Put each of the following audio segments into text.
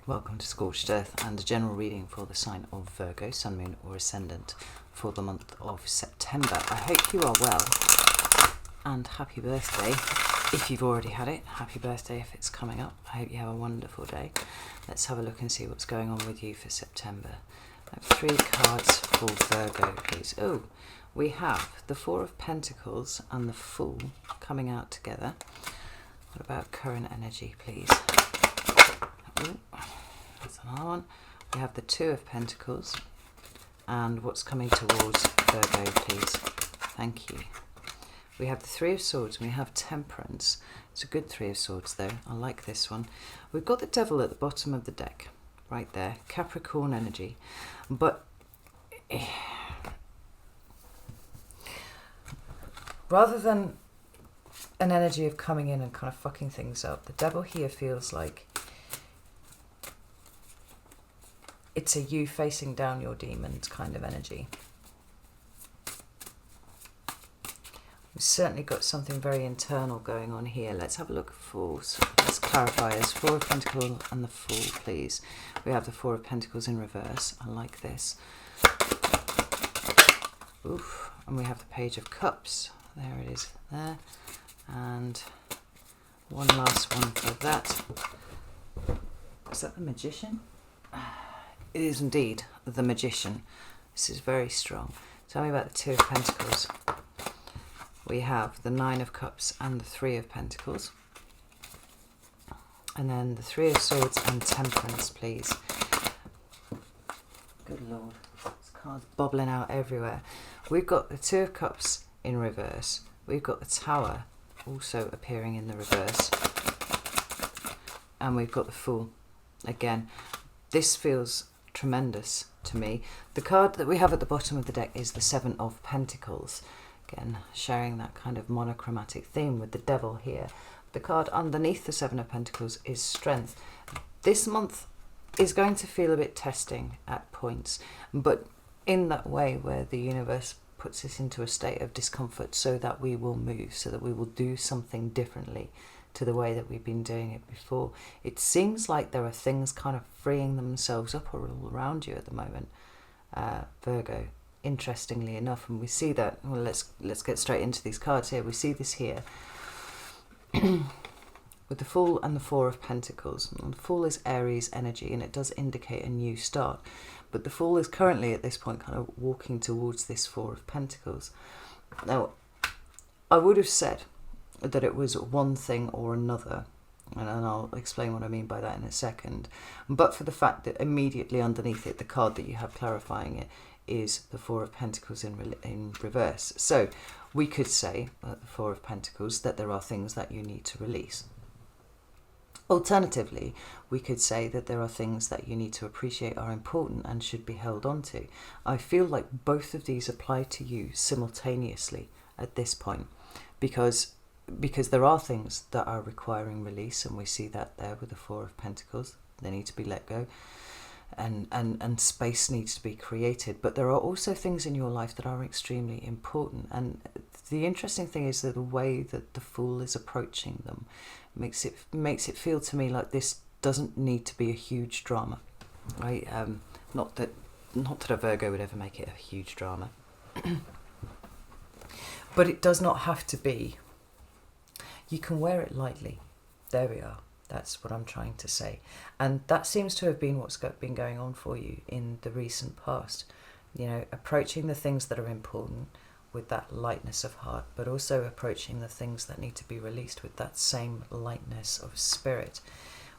Welcome to Scorched Earth and a general reading for the sign of Virgo, Sun, Moon or Ascendant for the month of September. I hope you are well and happy birthday if you've already had it. Happy birthday if it's coming up. I hope you have a wonderful day. Let's have a look and see what's going on with you for September. I have 3 cards for Virgo, please. Oh, we have the 4 of Pentacles and the Fool coming out together. What about current energy, please? Ooh, that's another one. We have the 2 of Pentacles and what's coming towards Virgo, please. Thank you. We have the 3 of Swords and we have Temperance. It's a good 3 of Swords though. I like this one. We've got the Devil at the bottom of the deck, right there. Capricorn energy. But rather than an energy of coming in and kind of fucking things up, the Devil here feels like it's a you facing down your demons kind of energy. We've certainly got something very internal going on here. Let's have a look at Fools. Let's clarify. There's 4 of Pentacles and the Fool, please. We have the 4 of Pentacles in reverse. I like this. Oof. And we have the Page of Cups. There it is there. And one last one for that. Is that the Magician? It is indeed the Magician. This is very strong. Tell me about the 2 of Pentacles. We have the 9 of Cups and the 3 of Pentacles. And then the 3 of Swords and Temperance, please. Good Lord. This card's bobbling out everywhere. We've got the 2 of Cups in reverse. We've got the Tower also appearing in the reverse. And we've got the Fool. Again, this feels tremendous to me. The card that we have at the bottom of the deck is the 7 of Pentacles. Again, sharing that kind of monochromatic theme with the Devil here. The card underneath the 7 of Pentacles is Strength. This month is going to feel a bit testing at points, but in that way where the universe puts us into a state of discomfort so that we will move, so that we will do something differently to the way that we've been doing it before. It seems like there are things kind of freeing themselves up all around you at the moment, Virgo, interestingly enough. And we see that, well, let's get straight into these cards here. We see this here with the Fool and the 4 of Pentacles. And the Fool is Aries energy and it does indicate a new start, but the Fool is currently at this point kind of walking towards this 4 of Pentacles. Now, I would have said that it was one thing or another, and I'll explain what I mean by that in a second, but for the fact that immediately underneath it, the card that you have clarifying it is the 4 of Pentacles in reverse. So we could say at the 4 of Pentacles that there are things that you need to release. Alternatively, we could say that there are things that you need to appreciate are important and should be held on to. I feel like both of these apply to you simultaneously at this point, because there are things that are requiring release, and we see that there with the 4 of Pentacles. They need to be let go, and space needs to be created. But there are also things in your life that are extremely important, and the interesting thing is that the way that the Fool is approaching them makes it feel to me like this doesn't need to be a huge drama, right? Not that a Virgo would ever make it a huge drama, but it does not have to be. You can wear it lightly. There we are. That's what I'm trying to say. And that seems to have been what's been going on for you in the recent past. You know, approaching the things that are important with that lightness of heart, but also approaching the things that need to be released with that same lightness of spirit.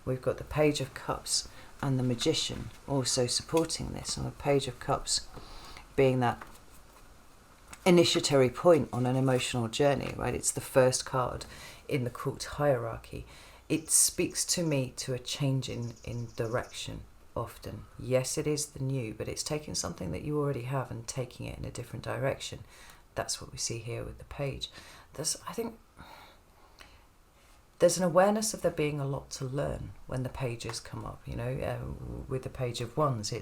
We've got the Page of Cups and the Magician also supporting this. And the Page of Cups being that initiatory point on an emotional journey, right? It's the first card in the court hierarchy. It speaks to me to a change in direction often. Yes, it is the new, but it's taking something that you already have and taking it in a different direction. That's what we see here with the Page. I think there's an awareness of there being a lot to learn when the pages come up, you know. With the Page of Wands,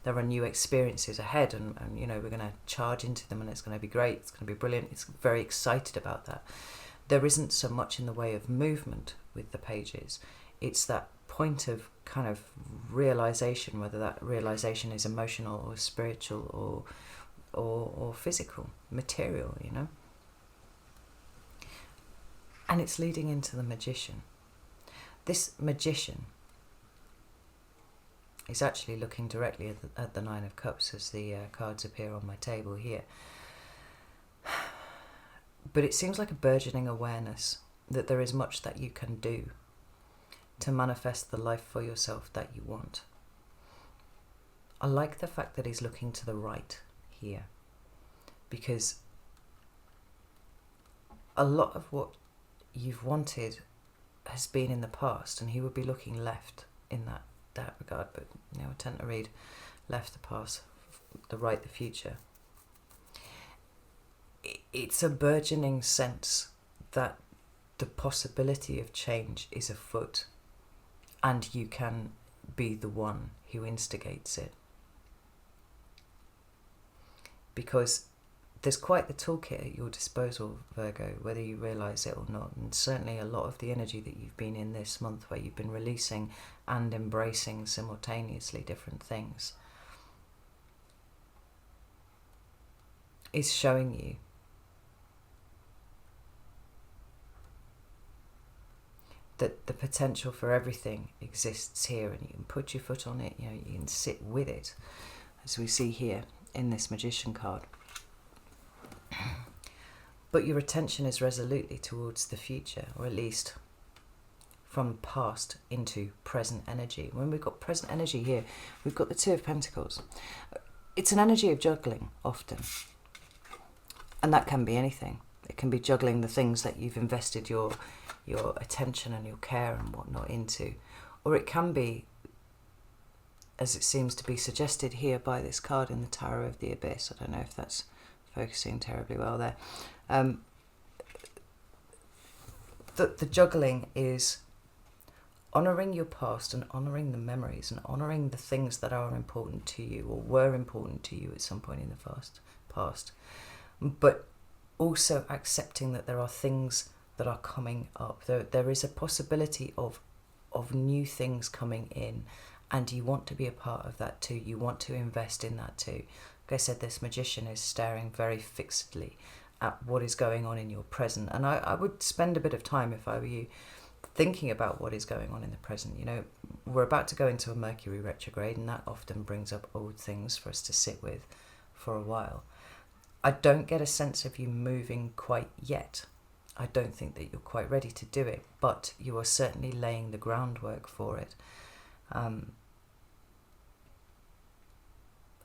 there are new experiences ahead, and you know, we're going to charge into them and it's going to be great, it's going to be brilliant. It's very excited about that. There isn't so much in the way of movement with the pages. It's that point of kind of realization, whether that realization is emotional or spiritual or physical, material, you know. And it's leading into the Magician. This Magician is actually looking directly at the Nine of Cups as the cards appear on my table here. But it seems like a burgeoning awareness that there is much that you can do to manifest the life for yourself that you want. I like the fact that he's looking to the right here, because a lot of what you've wanted has been in the past, and he would be looking left in that regard, but you know, I tend to read left the past, the right the future. It's a burgeoning sense that the possibility of change is afoot, and you can be the one who instigates it. Because there's quite the toolkit at your disposal, Virgo, whether you realise it or not. And certainly a lot of the energy that you've been in this month, where you've been releasing and embracing simultaneously different things, is showing you that the potential for everything exists here, and you can put your foot on it, you know, you can sit with it, as we see here in this Magician card. But your attention is resolutely towards the future, or at least from past into present energy. When we've got present energy here, we've got the Two of Pentacles. It's an energy of juggling often, and that can be anything. It can be juggling the things that you've invested your attention and your care and whatnot into, or it can be, as it seems to be suggested here by this card in the Tower of the Abyss. I don't know if that's focusing terribly well there. The juggling is honouring your past and honouring the memories and honouring the things that are important to you or were important to you at some point in the past, but also accepting that there are things that are coming up. There is a possibility of new things coming in, and you want to be a part of that too. You want to invest in that too. Like I said, this Magician is staring very fixedly at what is going on in your present. And I would spend a bit of time, if I were you, thinking about what is going on in the present. You know, we're about to go into a Mercury retrograde, and that often brings up old things for us to sit with for a while. I don't get a sense of you moving quite yet. I don't think that you're quite ready to do it, but you are certainly laying the groundwork for it.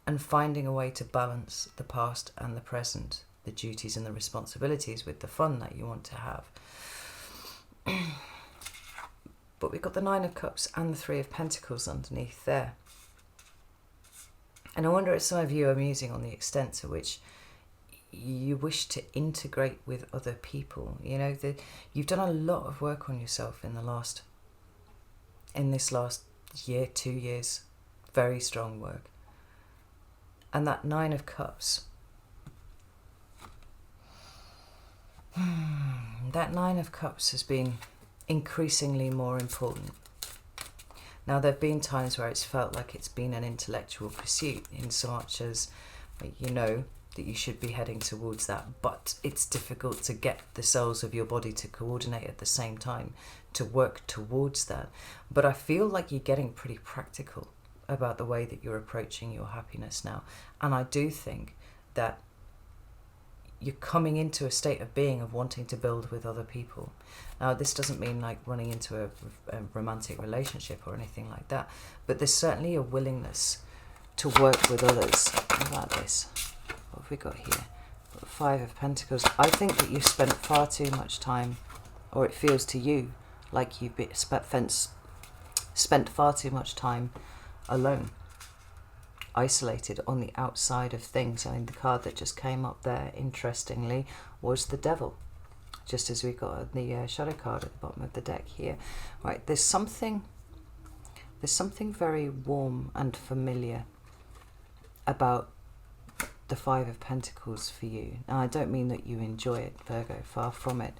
And finding a way to balance the past and the present, the duties and the responsibilities, with the fun that you want to have. But we've got the Nine of Cups and the Three of Pentacles underneath there. And I wonder if some of you are musing on the extent to which you wish to integrate with other people. You know, you've done a lot of work on yourself in this last year, 2 years, very strong work. And that Nine of Cups, that Nine of Cups has been increasingly more important. Now, there have been times where it's felt like it's been an intellectual pursuit, in so much as, you know, that you should be heading towards that, but it's difficult to get the cells of your body to coordinate at the same time to work towards that. But I feel like you're getting pretty practical about the way that you're approaching your happiness now, and I do think that you're coming into a state of being of wanting to build with other people. Now, this doesn't mean like running into a romantic relationship or anything like that, but there's certainly a willingness to work with others. How about this? What have we got here? Got the Five of Pentacles. I think that you've spent far too much time, or it feels to you like you've spent far too much time alone, isolated on the outside of things. I mean, the card that just came up there, interestingly, was the Devil, just as we got the shadow card at the bottom of the deck here. Right, there's something very warm and familiar about the Five of Pentacles for you. Now, I don't mean that you enjoy it, Virgo, far from it,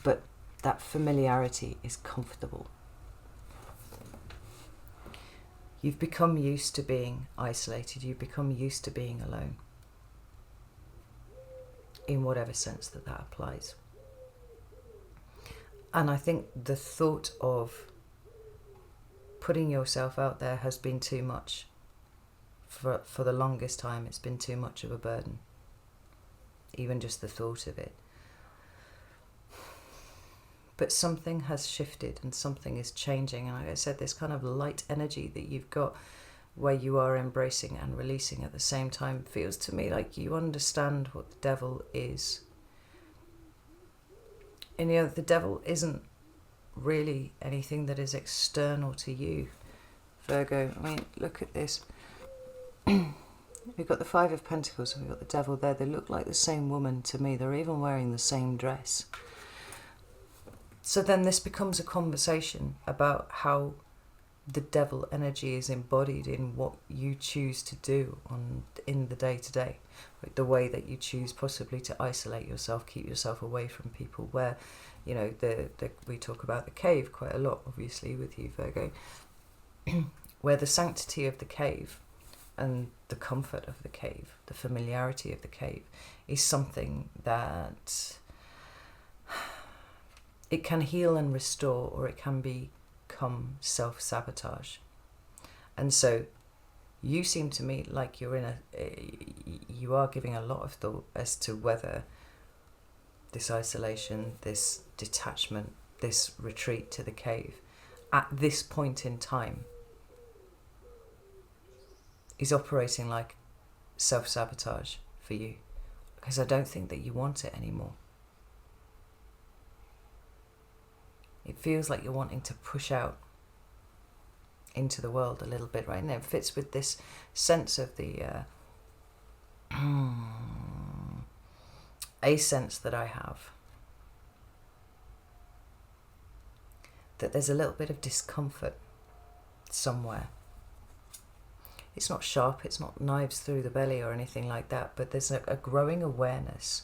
but that familiarity is comfortable. You've become used to being isolated. You've become used to being alone, in whatever sense that applies. And I think the thought of putting yourself out there has been too much. For the longest time, it's been too much of a burden. Even just the thought of it. But something has shifted and something is changing. And like I said, this kind of light energy that you've got, where you are embracing and releasing at the same time, feels to me like you understand what the devil is. And the devil isn't really anything that is external to you, Virgo. I mean, look at this. We've got the Five of Pentacles and we've got the devil there. They look like the same woman to me. They're even wearing the same dress. So then this becomes a conversation about how the devil energy is embodied in what you choose to do in the day-to-day. Like the way that you choose possibly to isolate yourself, keep yourself away from people, where, we talk about the cave quite a lot, obviously, with you, Virgo, where the sanctity of the cave and the comfort of the cave, the familiarity of the cave, is something that it can heal and restore, or it can become self-sabotage. And so you seem to me like you are giving a lot of thought as to whether this isolation, this detachment, this retreat to the cave at this point in time is operating like self-sabotage for you, because I don't think that you want it anymore. It feels like you're wanting to push out into the world a little bit, right? And it fits with this sense of the a sense that I have, that there's a little bit of discomfort somewhere. It's not sharp, it's not knives through the belly or anything like that, but there's a growing awareness.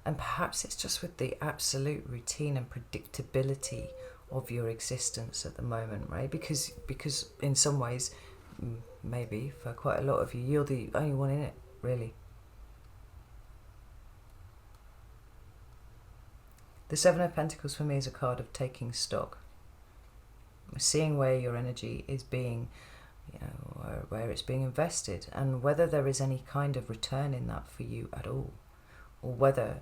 And perhaps it's just with the absolute routine and predictability of your existence at the moment, right? Because in some ways, maybe for quite a lot of you, you're the only one in it, really. The Seven of Pentacles for me is a card of taking stock. Seeing where your energy is being, where it's being invested, and whether there is any kind of return in that for you at all, or whether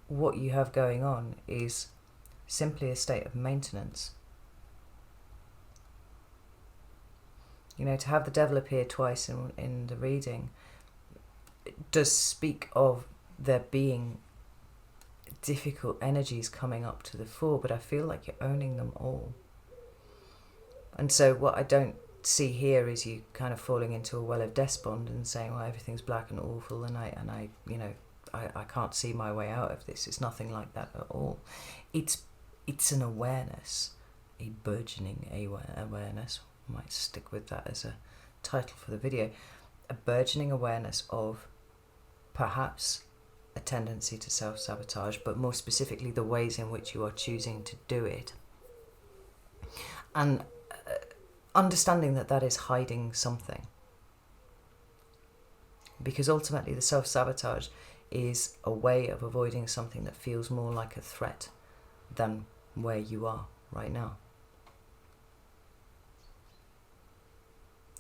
what you have going on is simply a state of maintenance. To have the devil appear twice in the reading, it does speak of there being difficult energies coming up to the fore, but I feel like you're owning them all. And so what I don't see here is you kind of falling into a well of despond and saying, well, everything's black and awful, and I can't see my way out of this. It's nothing like that at all. It's an awareness, a burgeoning awareness. I might stick with that as a title for the video. A burgeoning awareness of perhaps a tendency to self-sabotage, but more specifically the ways in which you are choosing to do it. And understanding that is hiding something. Because ultimately the self-sabotage is a way of avoiding something that feels more like a threat than where you are right now.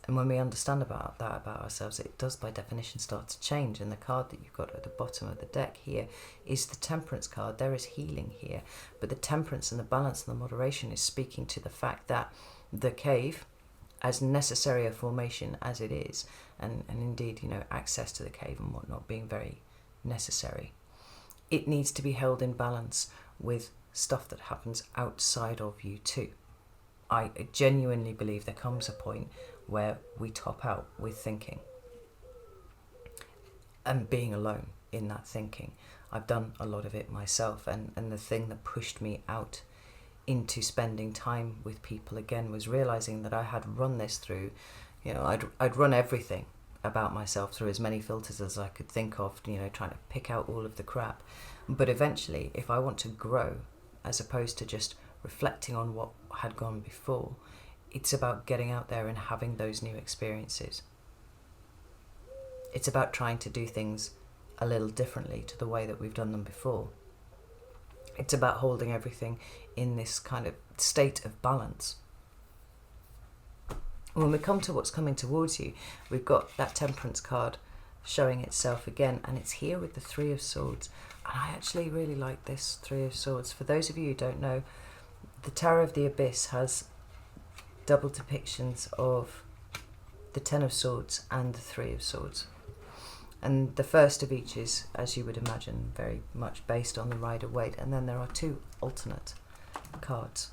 And when we understand about ourselves, it does by definition start to change. And the card that you've got at the bottom of the deck here is the Temperance card. There is healing here. But the temperance and the balance and the moderation is speaking to the fact that the cave, as necessary a formation as it is, and indeed, access to the cave and whatnot being very necessary, it needs to be held in balance with stuff that happens outside of you too. I genuinely believe there comes a point where we top out with thinking and being alone in that thinking. I've done a lot of it myself, and the thing that pushed me out into spending time with people again was realizing that I had run this through, I'd run everything about myself through as many filters as I could think of, trying to pick out all of the crap. But eventually, if I want to grow, as opposed to just reflecting on what had gone before, it's about getting out there and having those new experiences. It's about trying to do things a little differently to the way that we've done them before. It's about holding everything in this kind of state of balance. When we come to what's coming towards you, we've got that Temperance card showing itself again, and it's here with the Three of Swords. And I actually really like this Three of Swords. For those of you who don't know, the Tower of the Abyss has double depictions of the Ten of Swords and the Three of Swords. And the first of each is, as you would imagine, very much based on the Rider-Waite. And then there are two alternate cards.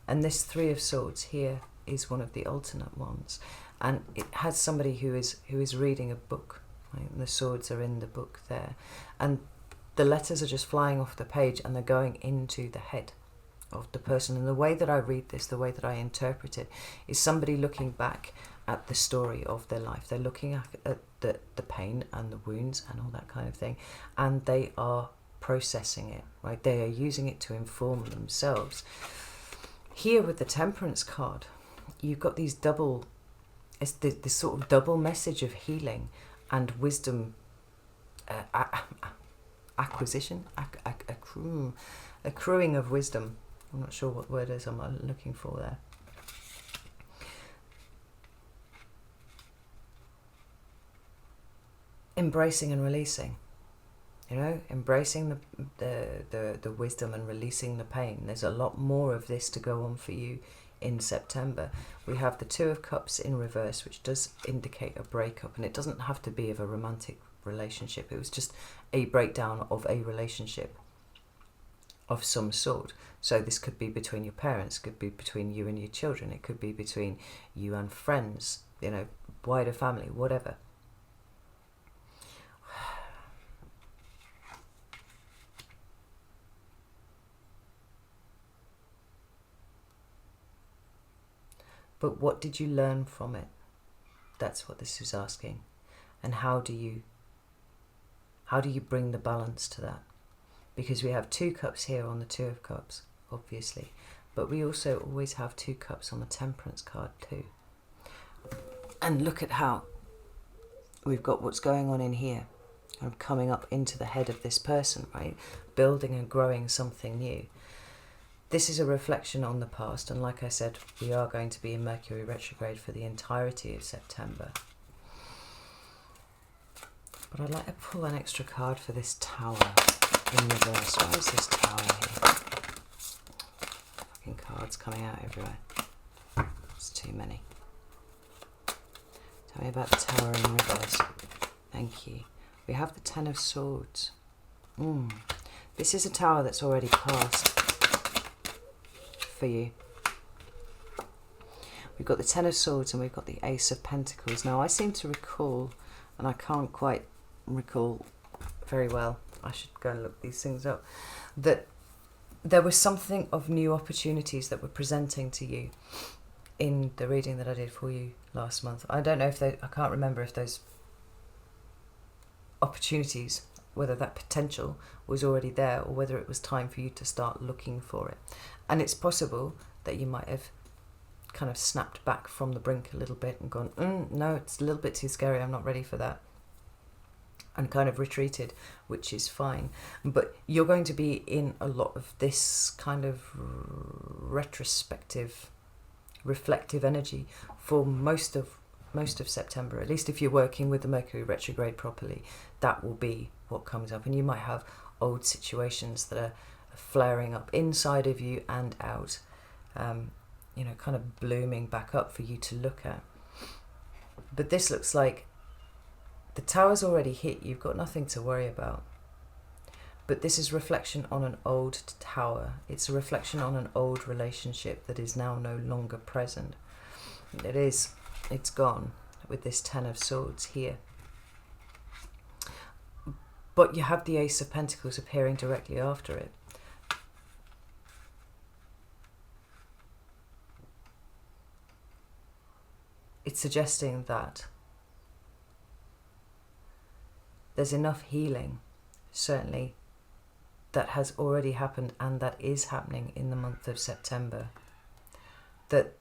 And this Three of Swords here is one of the alternate ones. And it has somebody who is reading a book. Right? And the swords are in the book there. And the letters are just flying off the page and they're going into the head of the person. And the way that I read this, the way that I interpret it, is somebody looking back at the story of their life. They're looking at the pain and the wounds and all that kind of thing, and they are processing it, right? They are using it to inform themselves. Here with the Temperance card, you've got these double, it's this sort of double message of healing and wisdom acquisition, accruing of wisdom. I'm not sure what word is I'm looking for there. Embracing and releasing, embracing the wisdom and releasing the pain. There's a lot more of this to go on for you in September. We have the Two of Cups in reverse, which does indicate a breakup, and it doesn't have to be of a romantic relationship. It was just a breakdown of a relationship of some sort. So this could be between your parents, could be between you and your children, it could be between you and friends, wider family, whatever. But what did you learn from it? That's what this is asking. And how do you bring the balance to that? Because we have 2 cups here on the Two of Cups, obviously. But we also always have 2 cups on the Temperance card too. And look at how we've got what's going on in here. Kind of coming up into the head of this person, right? Building and growing something new. This is a reflection on the past, and like I said, we are going to be in Mercury retrograde for the entirety of September. But I'd like to pull an extra card for this Tower in reverse. What is this Tower here? Fucking cards coming out everywhere. It's too many. Tell me about the Tower in reverse. Thank you. We have the Ten of Swords. This is a Tower that's already passed for you. We've got the Ten of Swords and we've got the Ace of Pentacles. Now I seem to recall, and I can't quite recall very well, I should go and look these things up, that there was something of new opportunities that were presenting to you in the reading that I did for you last month. I don't know if I can't remember if those opportunities, whether that potential was already there or whether it was time for you to start looking for it. And it's possible that you might have kind of snapped back from the brink a little bit and gone, no, it's a little bit too scary, I'm not ready for that, and kind of retreated, which is fine. But you're going to be in a lot of this kind of retrospective, reflective energy for most of September. At least if you're working with the Mercury retrograde properly, that will be what comes up. And you might have old situations that are flaring up inside of you and out, kind of blooming back up for you to look at. But this looks like the Tower's already hit. You've got nothing to worry about. But this is reflection on an old tower. It's a reflection on an old relationship that is now no longer present. It's gone with this Ten of Swords here. But you have the Ace of Pentacles appearing directly after it. It's suggesting that there's enough healing, certainly, that has already happened and that is happening in the month of September. that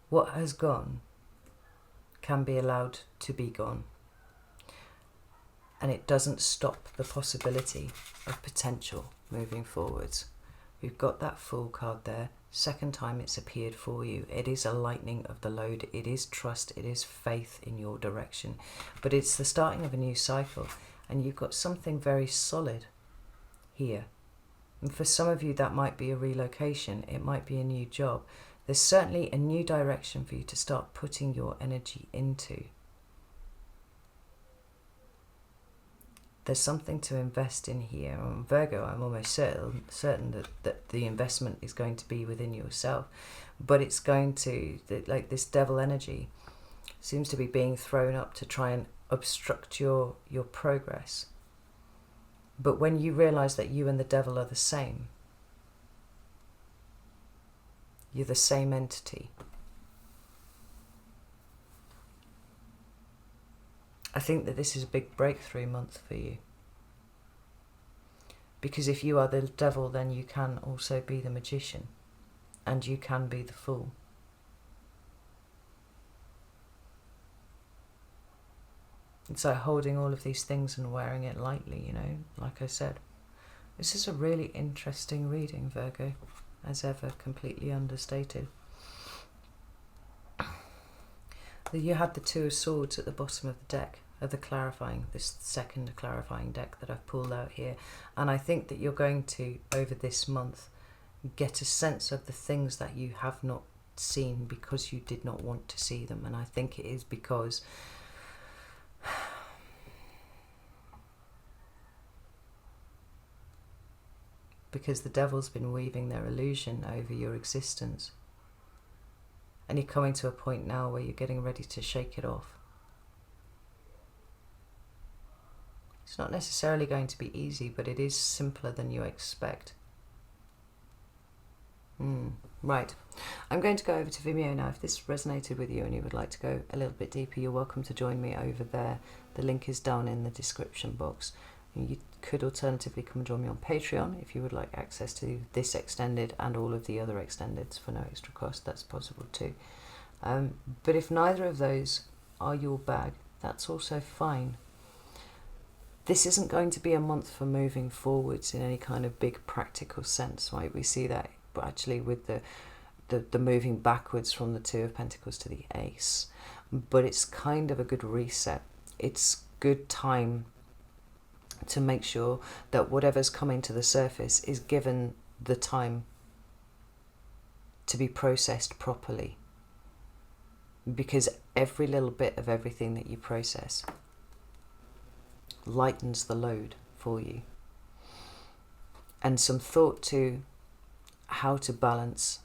what has gone can be allowed to be gone, and it doesn't stop the possibility of potential moving forwards. We've got that Fool card there. Second time it's appeared for you. It is a lightening of the load. It is trust. It is faith in your direction. But it's the starting of a new cycle, and you've got something very solid here. And for some of you, that might be a relocation. It might be a new job. There's certainly a new direction for you to start putting your energy into. There's something to invest in here. On Virgo, I'm almost certain that the investment is going to be within yourself. But it's going to, like this devil energy, seems to be being thrown up to try and obstruct your progress. But when you realize that you and the devil are the same, you're the same entity. I think that this is a big breakthrough month for you. Because if you are the devil, then you can also be the magician. And you can be the fool. It's like holding all of these things and wearing it lightly, you know, like I said. This is a really interesting reading, Virgo. As ever, completely understated. You had the Two of Swords at the bottom of the deck, of the clarifying, this second clarifying deck that I've pulled out here. And I think that you're going to, over this month, get a sense of the things that you have not seen because you did not want to see them. And I think it is because the devil's been weaving their illusion over your existence. And you're coming to a point now where you're getting ready to shake it off. It's not necessarily going to be easy, but it is simpler than you expect. Right. I'm going to go over to Vimeo now. If this resonated with you and you would like to go a little bit deeper, you're welcome to join me over there. The link is down in the description box. You could alternatively come and join me on Patreon if you would like access to this extended and all of the other extendeds for no extra cost. That's possible too. But if neither of those are your bag, that's also fine. This isn't going to be a month for moving forwards in any kind of big practical sense, right? We see that actually with the moving backwards from the Two of Pentacles to the Ace. But it's kind of a good reset. It's good time to make sure that whatever's coming to the surface is given the time to be processed properly. Because every little bit of everything that you process lightens the load for you. And some thought to how to balance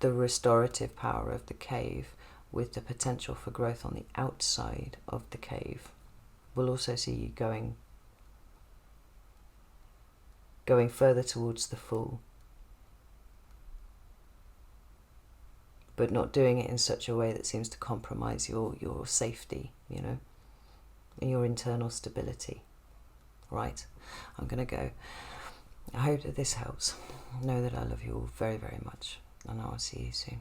the restorative power of the cave with the potential for growth on the outside of the cave will also see you going further towards the Fool, but not doing it in such a way that seems to compromise your safety, you know, and your internal stability. Right, I'm going to go. I hope that this helps. Know that I love you all very, very much, and I will see you soon.